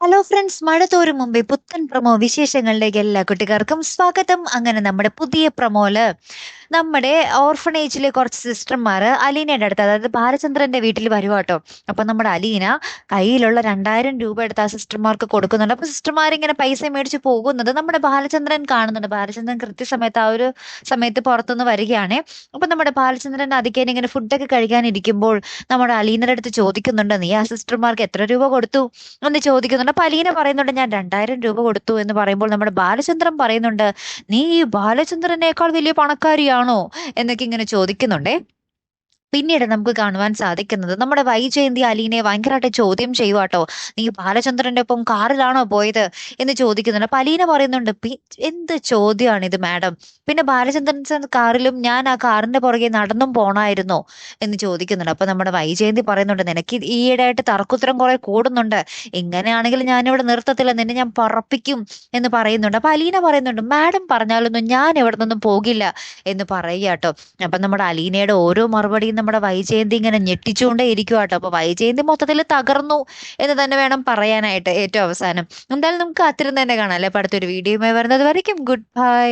Hello friends, മഴ തോരും മുമ്പേ പുത്തൻ പ്രൊമോ വിശേഷങ്ങളിലേക്ക് എല്ലാ കുട്ടികാർക്കും സ്വാഗതം. അങ്ങനെ നമ്മുടെ പുതിയ പ്രൊമോല് നമ്മുടെ ഓർഫണേജിലെ കുറച്ച് സിസ്റ്റർമാര് അലീനയുടെ അടുത്ത്, അതായത് ബാലചന്ദ്രന്റെ വീട്ടിൽ വരുവാട്ടോ. അപ്പൊ നമ്മുടെ അലീന കയ്യിലുള്ള 2000 രൂപ എടുത്ത് ആ സിസ്റ്റർമാർക്ക് കൊടുക്കുന്നുണ്ട്. അപ്പൊ സിസ്റ്റർമാരിങ്ങനെ പൈസ മേടിച്ച് പോകുന്നത് നമ്മുടെ ബാലചന്ദ്രൻ കാണുന്നുണ്ട്. ബാലചന്ദ്രൻ കൃത്യസമയത്ത് ആ ഒരു സമയത്ത് പുറത്തുനിന്ന് വരികയാണേ. അപ്പൊ നമ്മുടെ ബാലചന്ദ്രൻ അതിക്കേനെ ഇങ്ങനെ ഫുഡൊക്കെ കഴിക്കാനിരിക്കുമ്പോൾ നമ്മുടെ അലീനയുടെ അടുത്ത് ചോദിക്കുന്നുണ്ട്, നീ ആ സിസ്റ്റർമാർക്ക് എത്ര രൂപ കൊടുത്തു എന്ന് ചോദിക്കുന്നുണ്ട്. അപ്പൊ അലീന പറയുന്നുണ്ട്, ഞാൻ 2000 രൂപ കൊടുത്തു എന്ന് പറയുമ്പോൾ നമ്മുടെ ബാലചന്ദ്രൻ പറയുന്നുണ്ട്, നീ ഈ ബാലചന്ദ്രനേക്കാൾ വലിയ പണക്കാരിയാണോ എന്നൊക്കെ ഇങ്ങനെ ചോദിക്കുന്നുണ്ടേ. പിന്നീട് നമുക്ക് കാണുവാൻ സാധിക്കുന്നത് നമ്മുടെ വൈജയന്തി അലീനയെ ഭയങ്കരമായിട്ട് ചോദ്യം ചെയ്യുവാട്ടോ. നീ ബാലചന്ദ്രന്റെ ഒപ്പം കാറിലാണോ പോയത് എന്ന് ചോദിക്കുന്നുണ്ട്. അപ്പൊ അലീന പറയുന്നുണ്ട്, എന്ത് ചോദ്യമാണ് ഇത് മാഡം? പിന്നെ ബാലചന്ദ്രൻ സർ കാറിലും ഞാൻ ആ കാറിന്റെ പുറകെ നടന്നും പോണായിരുന്നോ എന്ന് ചോദിക്കുന്നുണ്ട്. അപ്പൊ നമ്മുടെ വൈജയന്തി പറയുന്നുണ്ട്, നിനക്ക് ഈയിടെയായിട്ട് തർക്കുത്തരം കുറെ കൂടുന്നുണ്ട്, ഇങ്ങനെയാണെങ്കിൽ ഞാനിവിടെ നിർത്തത്തില്ല, നിന്നെ ഞാൻ പറപ്പിക്കും എന്ന് പറയുന്നുണ്ട്. അപ്പൊ അലീന പറയുന്നുണ്ട്, മാഡം പറഞ്ഞാലൊന്നും ഞാൻ ഇവിടെ നിന്നും പോകില്ല എന്ന് പറയുക കേട്ടോ. അപ്പൊ നമ്മുടെ അലീനയുടെ ഓരോ മറുപടിയും നമ്മുടെ വൈജയന്തി ഇങ്ങനെ ഞെട്ടിച്ചുകൊണ്ടേ ഇരിക്കുക കേട്ടോ. അപ്പൊ വൈജയന്തി മൊത്തത്തിൽ തകർന്നു എന്ന് തന്നെ വേണം പറയാനായിട്ട് ഏറ്റവും അവസാനം. എന്തായാലും നമുക്ക് അത്തരം തന്നെ കാണാം അല്ലെ. അപ്പൊ അടുത്തൊരു വീഡിയോയുമായി വരുന്നത് വരയ്ക്കും ഗുഡ് ബൈ.